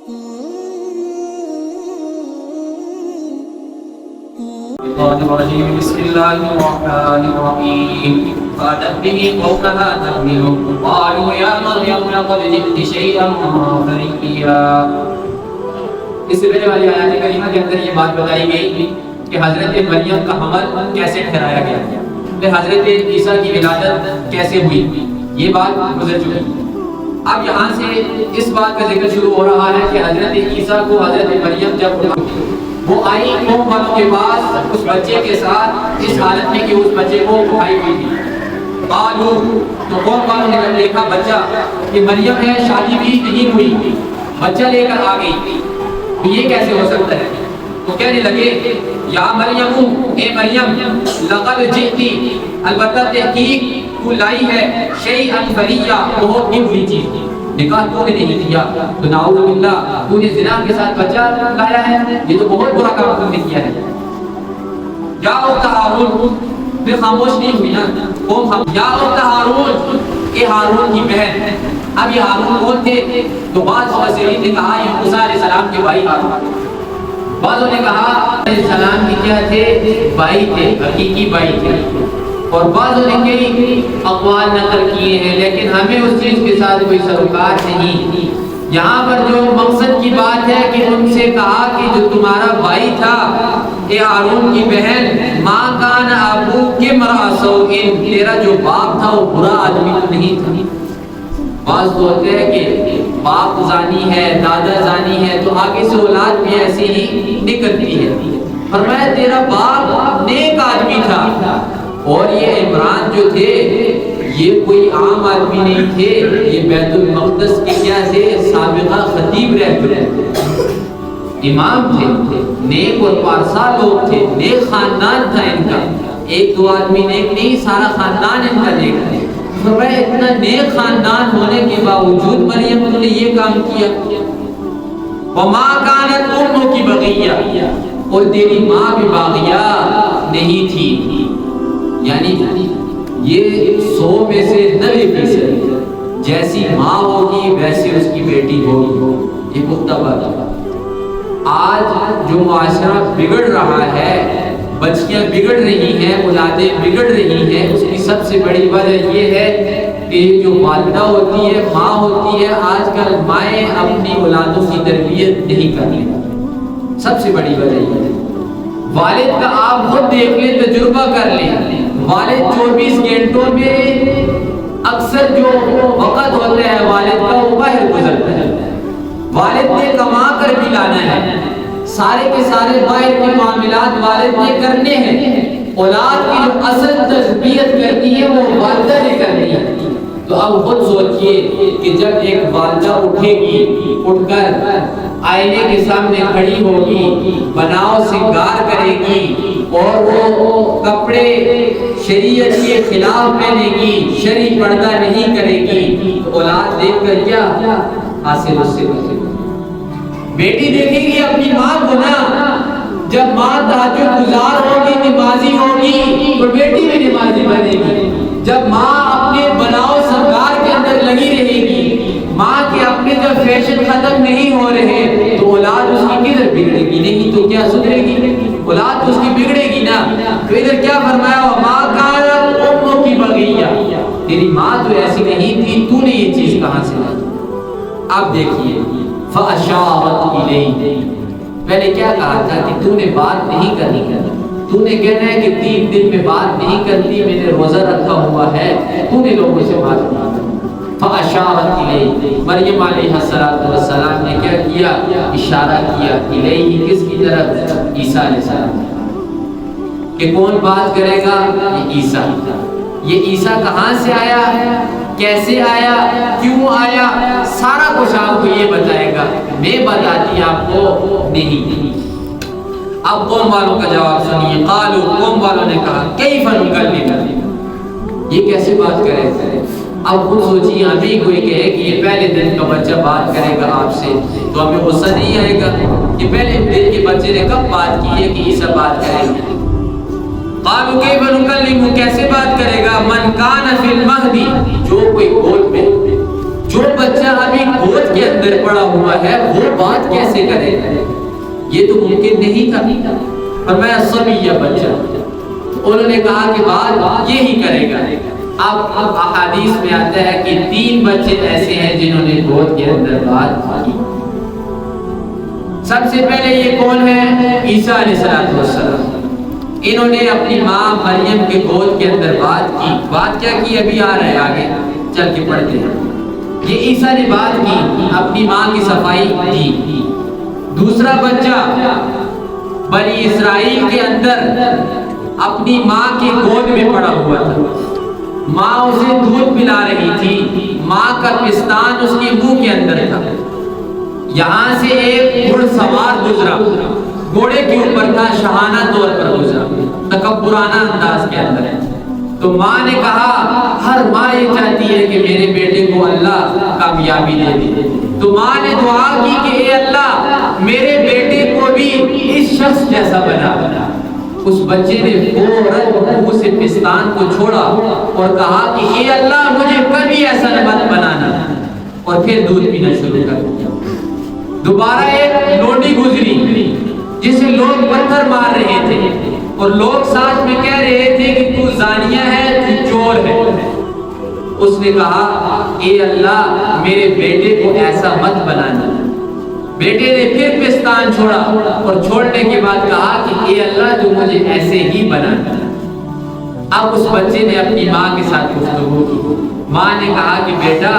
بسم الله الرحمن الرحيم فأتت به قومها تحمله قالوا يا مريم لقد جئت شيئا فريا. اس سے پہلے والی آیات کریمہ کے اندر یہ بات بتائی گئی کہ حضرت مریم کا حمل کیسے ٹھہرایا گیا، پھر حضرت عیسیٰ کی ولادت کیسے ہوئی، یہ بات گزر چکی. اب یہاں سے اس بات کا ذکر شروع ہو رہا ہے کہ حضرت عیسیٰ کو حضرت مریم جب وہ آئی قوم والوں کے پاس اس بچے کے ساتھ اس حالت میں کہ اس بچے کو اٹھائی ہوئی تھی. قالو تو قوم والوں نے جب دیکھا بچہ کہ مریم ہے، شادی بھی نہیں ہوئی، بچہ لے کر آ گئی، تو یہ کیسے ہو سکتا ہے؟ تو کہنے لگے یا مریم اے مریم لقد جئتی البتہ تحقیق تو لائی ہے شیئا فریا بہت ہی بری چیز، نکاح تو نے نہیں کیا تو نعوذ باللہ تو نے زنا کے ساتھ بچہ لایا ہے، یہ تو بہت برا کام تم نے کیا ہے. یا اخت ہارون پھر خاموش نہیں ہوئی نا قوم، یا اخت ہارون اے ہارون کی بہن. اب یہ ہارون کون تھے؟ تو بعض مفسرین نے کہا یہ موسیٰ علیہ السلام کے بھائی ہارون، بعضوں نے کہا علیہ السلام کی کیا تھے؟ بھائی تھے، حقیقی بھائی تھے. اور بعضوں نے کئی اقوال نقل کیے ہیں، لیکن ہمیں اس چیز کے ساتھ کوئی سروکار نہیں. یہاں پر جو مقصد کی بات ہے کہ ان سے کہا کہ جو تمہارا بھائی تھا اے ہارون کی بہن، ماں کان ابوک امرأ سوء، تیرا جو باپ تھا وہ برا آدمی تو نہیں تھا. بعض تو ہوتے ہیں کہ باپ زانی ہے، دادا زانی ہے، تو آگے سے اولاد بھی ایسی ہی نکلتی ہے. فرمایا تیرا باپ نیک آدمی تھا، اور یہ عمران جو تھے یہ کوئی عام آدمی نہیں تھے، یہ بیت المقدس کے کیا تھے؟ سابقہ خطیب رہتے، امام تھے، نیک اور پارسا لوگ تھے، نیک خاندان تھا ان کا. ایک دو آدمی نیک نہیں، سارا خاندان ان کا نیک تھا. فرمایا اتنا نیک خاندان ہونے کے باوجود مریم تو نے یہ کام کیا. وما كانت امك بغيا، اور تیری ماں بھی باغیہ نہیں تھی. یعنی یہ 100 میں سے 90% جیسی ماں ہوگی ویسے اس کی بیٹی ہوگی. یہ پختہ بات ہے. آج جو معاشرہ بگڑ رہا ہے، بچیاں بگڑ رہی ہیں، اولادیں بگڑ رہی ہیں، اس کی سب سے بڑی وجہ یہ ہے کہ جو والدہ ہوتی ہے، ماں ہوتی ہے، آج کل مائیں اپنی اولادوں کی تربیت نہیں کر رہی. سب سے بڑی وجہ یہ ہے. والد کا آپ خود دیکھ لیں، تجربہ کر لیں، والد 24 گھنٹوں میں اکثر جو وقت ہوتا ہے والد کا وہ باہر گزرتا ہے. والد نے کما کر بھی لانا ہے، سارے کے سارے باہر کے معاملات والد نے کرنے ہیں. اولاد کی جو اصل تربیت کرنی ہے وہ والدہ نے کرنی ہے. تو اب خود سوچئے کہ جب ایک والدہ اٹھے گی، اٹھ کر آئینے کے سامنے کھڑی ہوگی، بناؤ سنگار کرے گی، اور وہ کپڑے شریعت کے خلاف پہنے گی، شرعی پردہ نہیں کرے گی، تو اولاد دیکھ کر کیا حاصل اس سے ہوگی؟ بیٹی دیکھے گی اپنی ماں کو نا، جب ماں تہجد گزار ہوگی، نمازی ہوگی، تو بیٹی بھی نمازی بنے گی. جب ماں اپنے بناؤ سنگار کے اندر لگی رہے گی، ماں کے اپنے جب فیشن ختم نہیں ہو رہے، تو اولاد اس کی کدھر بگڑے گی؟ نہیں تو کیا سدھرے گی؟ اولاد اس کی بگڑے گی نا. تو ادھر کیا فرمایا؟ وَمَا كَانَتْ أُمُّكِ بَغِيًّا، تیری ماں تو ایسی نہیں تھی، تو نے یہ چیز کہاں سے لائی؟ اب دیکھیے فَأَشَارَتْ إِلَيْهِ، پہلے کیا کہا تھا کہ تو نے بات نہیں کرنی، تو نے کہنا ہے کہ 3 دن میں بات نہیں کرتی، میں نے روزہ رکھا ہوا ہے، تو نے لوگوں سے بات نہیں. فَأَشَارَتْ إِلَيْهِ، مریم علیہ السلام نے کیا کیا؟ اشارہ کیا. الیہ کس کی طرف؟ عیسیٰ علیہ السلام. کہ کون بات کرے گا؟ یہ عیسیٰ. یہ عیسیٰ کہاں سے آیا، کیسے آیا، کیوں آیا، سارا کچھ آپ کو یہ بتائے گا. میں بتاتی آپ کو نہیں. اب قوم والوں کا جواب سنیے. قالوا، قوم والوں نے کہا کیف نکلم، یہ کیسے بات کرے؟ اب خود سوچیے، ہمیں کوئی کہے کہ یہ پہلے دن کا بچہ بات کرے گا آپ سے، تو ہمیں غصہ نہیں آئے گا کہ پہلے دن کے بچے نے کب بات کی ہے کہ عیسیٰ بات کرے گا؟ قالوا کیف نکلم، کیسے بات کرے گا؟ من کان فی المہدی، جو کوئی گود میں، جو جو بچہ ابھی گود کے اندر پڑا ہوا ہے وہ بات کیسے کرے؟ یہ تو ممکن نہیں تھا۔ فرمایا صبیہ بچہ، انہوں نے کہا کہ بات یہی کرے گا۔ اب احادیث میں آتا ہے کہ 3 بچے ایسے ہیں جنہوں نے گود کے اندر بات کی۔ سب سے پہلے یہ کون ہے؟ عیسیٰ علیہ السلام۔ انہوں نے اپنی ماں مریم کے گود کے اندر بات کی۔ بات کیا کی؟ ابھی آ رہا ہے، آگے چل کے پڑھتے ہیں۔ یہ عیسیٰ نے بات کی، اپنی ماں کی صفائی کی۔ دوسرا بچہ بنی اسرائیل کے اندر اپنی ماں کی گود میں پڑا ہوا تھا، ماں اسے دودھ پلا رہی تھی، ماں کا پستان اس کے منہ کے اندر تھا۔ یہاں سے ایک گھڑ سوار گزرا، گھوڑے کے اوپر تھا، شاہانہ طور پر گزرا، تکبرانہ انداز کے اندر ہے۔ تو ماں نے کہا، ہر ماں یہ چاہتی ہے کہ میرے بیٹے کو اللہ کامیابی دے دے۔ تو ماں نے دعا کی کہ اے اللہ میرے بیٹے کو بھی اس شخص جیسا بنا۔ اس بچے نے فوراً منہ سے پستان کو چھوڑا اور کہا کہ اے اللہ مجھے کبھی ایسا مت بنانا، اور پھر دودھ پینا شروع کر دیا۔ دوبارہ ایک لونڈی گزری جسے لوگ پتھر مار رہے تھے اور لوگ ساتھ میں کہہ رہے تھے کہ تو زانیہ ہے، تو چور ہے۔ اس نے کہا اے اللہ میرے بیٹے کو ایسا مت بنانا۔ بیٹے نے پھر پستان چھوڑا اور چھوڑنے کے بعد کہا کہ اے اللہ تو مجھے ایسے ہی بنانا۔ اب اس بچے نے اپنی ماں کے ساتھ گفتگو کی۔ ماں نے کہا کہ بیٹا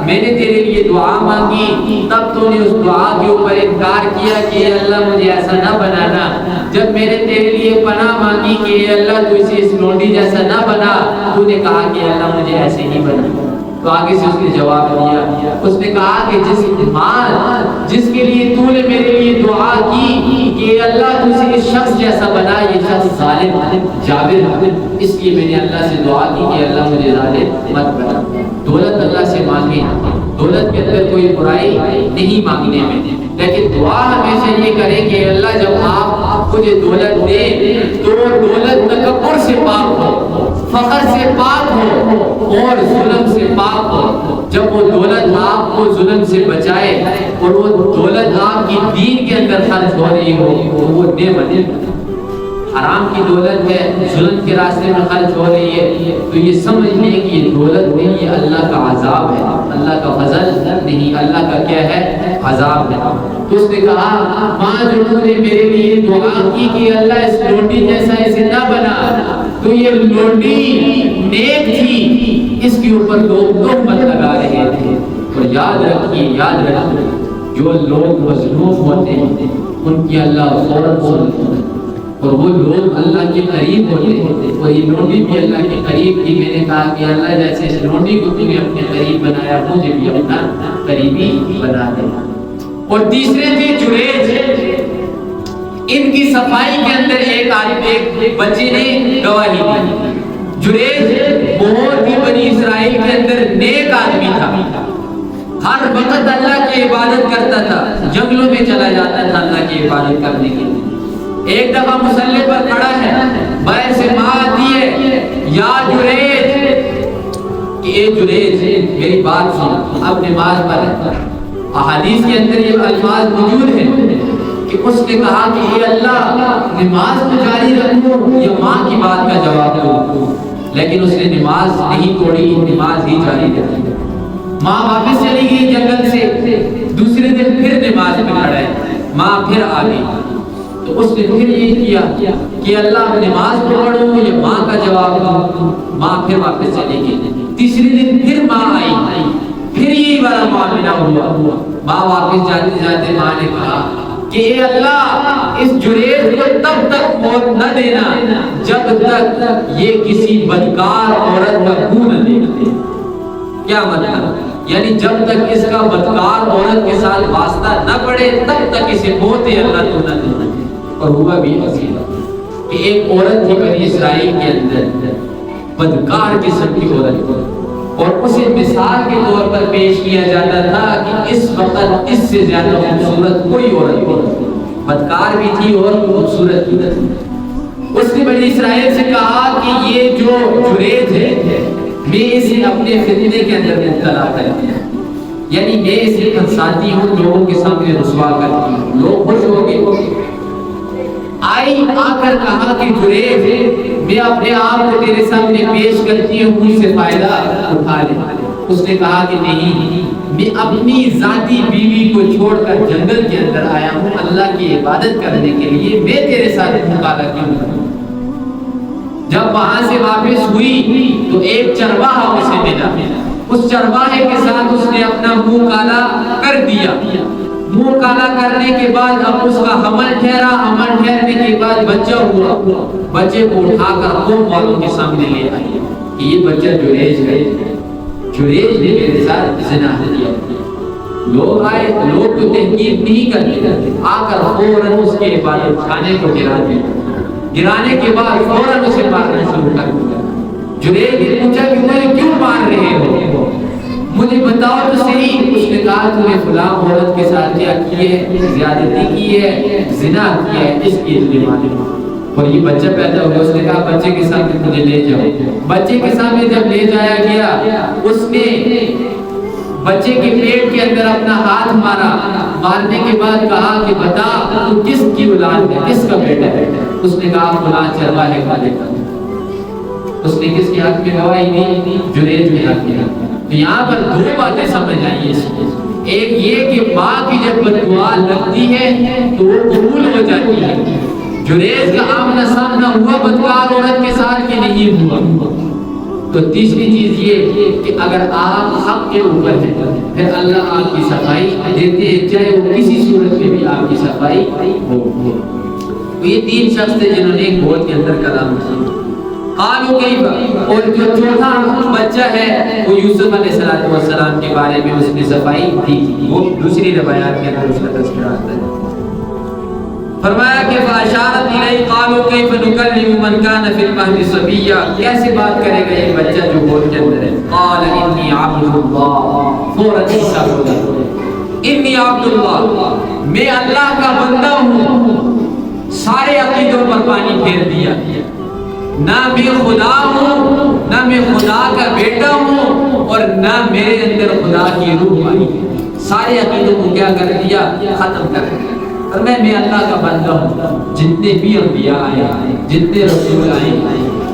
میں نے تیرے لیے دعا مانگی، تب تو نے اس دعا کے اوپر انکار کیا کہ اے اللہ مجھے ایسا نہ بنانا۔ جب میں نے تیرے لیے پناہ مانگی کہ اے اللہ تو اسے اس لونڈی جیسا نہ بنا، تو نے کہا کہ اے اللہ مجھے ایسے ہی بنا۔ تو آگے سے اس نے جواب دیا، اس نے کہا کہ جس کے لیے تو نے میرے لیے دعا کی کہ اللہ تجھے اس شخص جیسا بنا، یہ شخص ظالم جابر ہے، اس لیے میں نے اللہ سے دعا کی کہ اللہ مجھے ظالم مت بنا۔ دولت اللہ سے مانگے، دولت کے اندر کوئی برائی نہیں مانگنے میں، لیکن دعا ہمیشہ یہ کرے کہ اللہ جب آپ مجھے دولت دے تو دولت تکبر سے پاک ہو، فخر سے پاک ہو اور ظلم سے پاک ہو۔ جب وہ دولت آپ کو ظلم سے بچائے اور وہ دولت آپ کی دین کے اندر خرچ ہو رہی ہو تو وہ نعمت ہے۔ حرام کی دولت ہے، ظلم کے راستے میں خرچ ہو رہی ہے تو یہ سمجھ لیں کہ یہ دولت نہیں، یہ اللہ کا عذاب ہے، اللہ کا فضل نہیں، اللہ کا کیا ہے؟ عذاب ہے۔ تو اس نے کہا ماں جو تم نے میرے لیے دعا کی کہ اللہ اس لونڈی جیسا اسے نہ بنا، تو یہ لونڈی نیک تھی، اس کے اوپر لوگ تہمت لگا رہے تھے۔ اور یاد رکھیے جو لوگ مظلوم ہوتے ہیں ان کی اللہ فوراً سنتا ہے، اور وہ لوگ اللہ کے قریب ہوتے ہیں، اور یہ لونڈی بھی اللہ کے قریب تھی۔ میں نے کہا کہ اللہ جیسے اس لونڈی کو تم نے اپنے قریب بنایا، مجھے بھی اپنا قریبی بنا دے۔ اور تیسرے تھے جریج، ان کی صفائی کے اندر ایک بچے نے گواہی دی۔ جریج بہت ہی بنی اسرائیل کے اندر نیک آدمی تھا، ہر وقت اللہ کی عبادت کرتا تھا، جنگلوں میں چلا جاتا تھا اللہ کی عبادت کرنے کے لیے۔ ایک دفعہ مصلی پر کھڑا ہے، باہر سے ماں آتی ہے، یا جریج، کہ اے جریج میری بات سن، اب نماز پڑھ۔ احادیث کے اندر یہ الفاظ موجود ہیں کہ اس نے کہا کہ اے اللہ نماز کو جاری رکھو یا ماں کی بات کا جواب دو، لیکن اس نے نماز نہیں توڑی، نماز ہی جاری رکھی۔ ماں واپس چلی گئی جنگل سے، دوسرے دن پھر نماز میں کھڑا ہے، ماں پھر آ گئی، تو اس نے پھر یہ کیا کہ اللہ نماز کو پڑھو یا ماں کا جواب دو، ماں پھر واپس چلی گئی۔ تیسرے دن پھر ماں آئی، پھر یہی والا معاملہ ہوا، ماں واپس جاتے جاتے ماں نے کہا کہ اے اللہ اس جریج کو تب تک موت نہ دینا جب تک یہ کسی بدکار عورت کا خون نہ دے۔ کیا مطلب؟ یعنی جب تک اس کا بدکار عورت کے ساتھ واسطہ نہ پڑے تب تک اسے موت اللہ تو نہ دینا۔ اور ہوا بھی ایسا کہ ایک عورت تھی بنی اسرائیل کے اندر، بدکار قسم کی عورت، اور اسے مثال کے طور پر پیش کیا جاتا تھا کہ اس وقت اس سے زیادہ خوبصورت کوئی عورت نہیں، بدکار بھی تھی اور خوبصورت بھی تھی۔ اس نے بنی اسرائیل سے کہا کہ یہ جو جریج ہے میں اسے اپنے فتنے کے اندر مبتلا کر دیا، یعنی میں صرف ساتھی ہوں، لوگوں کے سامنے رسوا کرتی ہوں، لوگ خوش ہو گئے۔ آئی آ کر کہا کہ جریج میں اپنے آپ کو تیرے سامنے پیش کرتی ہوں، مجھ سے فائدہ اٹھا لے۔ اس نے کہا کہ نہیں، میں اپنی ذاتی بیوی کو چھوڑ کر جنگل کے اندر آیا ہوں اللہ کی عبادت کرنے کے لیے، میں تیرے ساتھ مکالمہ کیوں کروں؟ جب وہاں سے واپس ہوئی تو ایک چرواہا اسے ملا، اس چرواہے کے ساتھ اس نے اپنا منہ کالا کر دیا۔ منہ کالا کرنے کے بعد اب اس کا حمل ٹھہرا، حمل ٹھہرنے کے بعد بچہ ہوا، بچے کو اٹھا کر قوم والوں کے سامنے لے آئی کہ یہ بچہ جریج ہے، جریج نے میرے ساتھ زنا کیا۔ لوگ آئے، لوگ تو تحقیق نہیں کرتے، آ کر فوراً اس کے عبادت خانے کو گرا دیا، گرانے کے بعد فوراً اسے مارنا شروع کر دیا۔ جریج نے پوچھا کہ مجھے کیوں مار رہے ہو، مجھے بتاؤ تو صحیح۔ اس نے کہا تو نے فلاں عورت کے ساتھ کیا کی ہے، زیادتی کی ہے، زنا کیا ہے، اس کی تجھے معلوم۔ اور یہ بچہ پیدا ہوا، اس نے کہا بچے کے سامنے مجھے لے جاؤ۔ بچے کے سامنے جب لے جایا گیا، اس نے بچے کے پیٹ کے اندر اپنا ہاتھ مارا، مارنے کے بعد کہا کہ بتا تو کس کی اولاد ہے، کس کا بیٹا ہے؟ اس نے کہا فلاں چرواہے کا بیٹا۔ اس نے کس کے حق میں گواہی دی؟ جریج کے حق میں۔ تو یہاں پر دو باتیں سمجھ آئیے، ایک یہ کہ ماں کی جب بددعا لگتی ہے تو وہ قبول ہو جاتی ہے۔ جریج کا آمنا سامنا ہوا بدکار عورت کے ساتھ کہ نہیں ہوا۔ تو تیسری چیز یہ کہ اگر آپ حق کے اوپر ہیں پھر اللہ آپ کی صفائی دیتے ہیں، چاہے وہ کسی صورت میں بھی آپ کی صفائی ہو۔ تو یہ تین شخص تھے جنہوں نے ایک گود کے اندر کلام کیا۔ قالوا کیف، اور جو چوتھا بچہ ہے وہ یوسف علیہ السلام کے بارے میں اس نے صفائی دی، وہ دوسری روایات کے اندر اس کا تذکرہ آتا ہے۔ فرمایا کہ فاشارت الیہ قالوا کیف نکلم من کان فی المہد صبیا، کیسے بات کرے گا یہ بچہ جو گود کے اندر ہے؟ قال انی عبد اللہ، فوراً عیسیٰ بولا انی عبد اللہ، میں اللہ کا بندہ ہوں۔ سارے عقیدوں پر پانی پھیر دیا، نہ میں خدا ہوں، نہ میں خدا کا بیٹا ہوں، اور نہ میرے اندر خدا کی روح آئی۔ سارے عقیدوں کو کیا کر دیا؟ ختم کر دیا۔ اور میں اللہ کا بندہ ہوں۔ جتنے بھی انبیاء آئے، جتنے رسول آئے،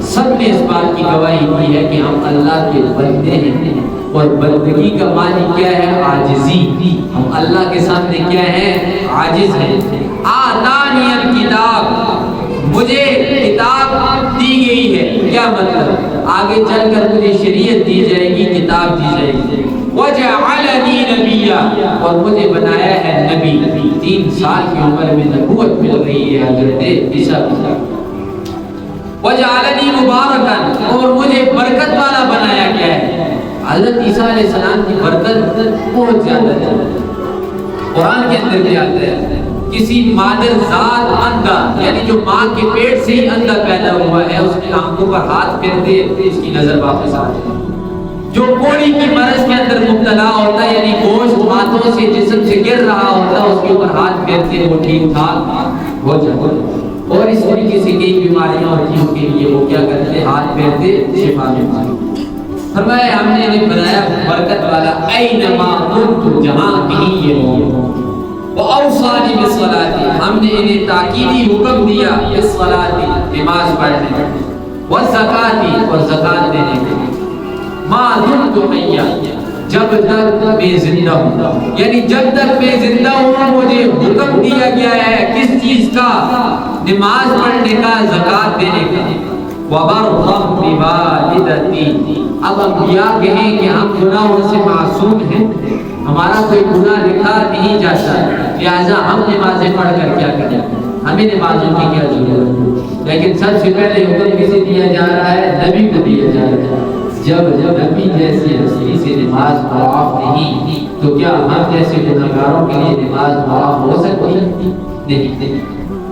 سب نے اس بات کی گواہی دی ہے کہ ہم اللہ کے بندے ہیں، اور بندگی کا معنی کیا ہے؟ عاجزی۔ ہم اللہ کے سامنے کیا ہے؟ عاجز ہیں۔ آتانی الکتاب، مجھے کتاب دی گئی ہے، کیا مطلب؟ آگے چل کر مجھے شریعت دی جائے گی، کتاب دی جائے گی۔ وجعلنی نبیا، اور مجھے بنایا ہے نبی۔ 3 سال کی عمر میں نبوت مل رہی ہے حضرت عیسیٰ کو۔ وجعلنی مبارکا، اور مجھے برکت والا بنایا گیا ہے۔ حضرت عیسیٰ علیہ السلام کی برکت بہت زیادہ ہے۔ قرآن کے اندر بھی آتا ہے کسی مادر ذات اندھا، یعنی جو ماں کے پیٹ سے ہی اندھا پیدا ہوا ہے، اس کی آنکھوں پر ہاتھ پھیرتے اس کی نظر واپس آتی ہے۔ جو کوڑی کی مرض کے اندر مبتلا ہوتا ہے، یعنی گوشت ہاتھوں سے جسم سے گر رہا ہوتا ہے، اس کے اوپر ہاتھ پھیرتے وہ ٹھیک ٹھاک ہو جاتا ہے۔ اور اس طریقے سے کئی بیماریاں ہوتی ہیں کے لیے وہ کیا کرتے؟ ہاتھ پھیرتے شفا ملتی۔ فرمایا ہم نے انہیں بنایا برکت والا، اینما کنت، جہاں کہیں یہ ہو۔ وَأَوْصَانِي بِالصَّلَاةِ، ہم نے انہیں تاکیدی حکم دیا بِالصَّلَاةِ، نماز پڑھنے، وَالزَّكَاةِ، اور زکات دینے کے، مَا دُمْتُ حَيًّا، جب تک میں زندہ ہوں، یعنی جب تک میں زندہ ہوں مجھے حکم دیا گیا ہے کس چیز کا؟ نماز پڑھنے کا، زکات دینے کا۔ وَبَرًّا بِوَالِدَتِي، اب انبیاء کہیں کہ ہم گناہوں سے معصوم ہیں، ہمارا کوئی گناہ لکھا نہیں جاتا، لہذا ہم نمازیں پڑھ کر کیا کریں؟ ہمیں نمازوں کی کیا ضرورت ہے؟ لیکن سب سے پہلے حکم کسے دیا جا رہا ہے؟ نبی کو دیا جا رہا ہے۔ جب نبی جیسی ہستی سے نماز معاف نہیں تو کیا ہم جیسے گناہگاروں کے لیے نماز معاف ہو سکتی؟ نہیں۔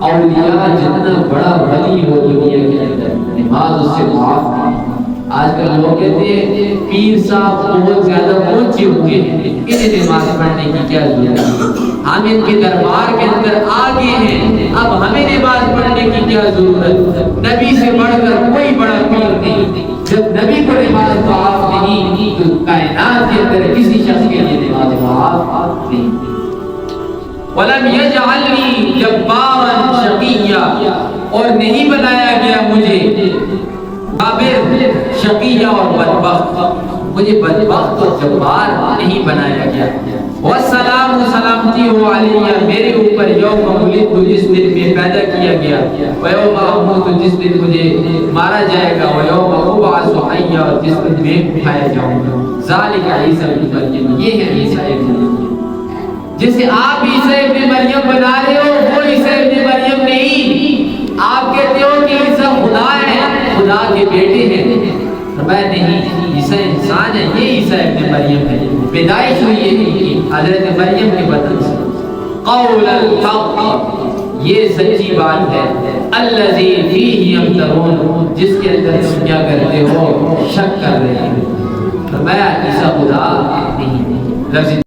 اولیاء جتنا بڑا ولی ہو دنیا کے اندر، نماز اس سے معاف نہیں۔ آج کل لوگ کہتے ہیں پیر صاحب بہت زیادہ پہنچے ہوئے ہیں، انہیں نماز پڑھنے کی کیا ضرورت ہے؟ ہم ان کے دربار کے اندر آگے ہیں، اب ہمیں نماز پڑھنے کی کیا ضرورت؟ نبی سے بڑھ کر کوئی بڑا پیر نہیں، جب نبی کو نماز معاف نہیں تو کائنات کے اندر کسی شخص کے لیے نماز معاف نہیں. وَلَمْ يَجْعَلْنِي جَبَّارًا شَقِيًّا اور نہیں بنایا گیا مجھے جابر شقیہ اور بدبخت، مجھے بدبخت اور جبار نہیں بنایا گیا. والسلام سلامتی ہو علیہ میرے اوپر یوم ولدت جس دن میں پیدا کیا گیا، ویوم اموت جس دن مجھے مارا جائے گا، ویوم ابعث حیا جس دن میں اٹھایا جاؤں گا. ذالک عیسی ابن مریم، یہ ہے عیسی ابن مریم. جسے آپ عیسی ابن مریم بنا رہے ہو وہ عیسی ابن مریم نہیں. آپ کہتے ہو کہ عیسی خدا ہے، خدا کے بیٹے ہیں. فرمایا نہیں، عیسی انسان ہے، یہ عیسی ابن مریم ہے. پیدائش ہوئی ہے حضرت مریم کے بدن سے. قول الحق، یہ سچی بات ہے. الذی فیہ یمترون، جس کے اندر تم کیا کرتے ہو، شک کر رہے ہو. فرمایا عیسی خدا نہیں.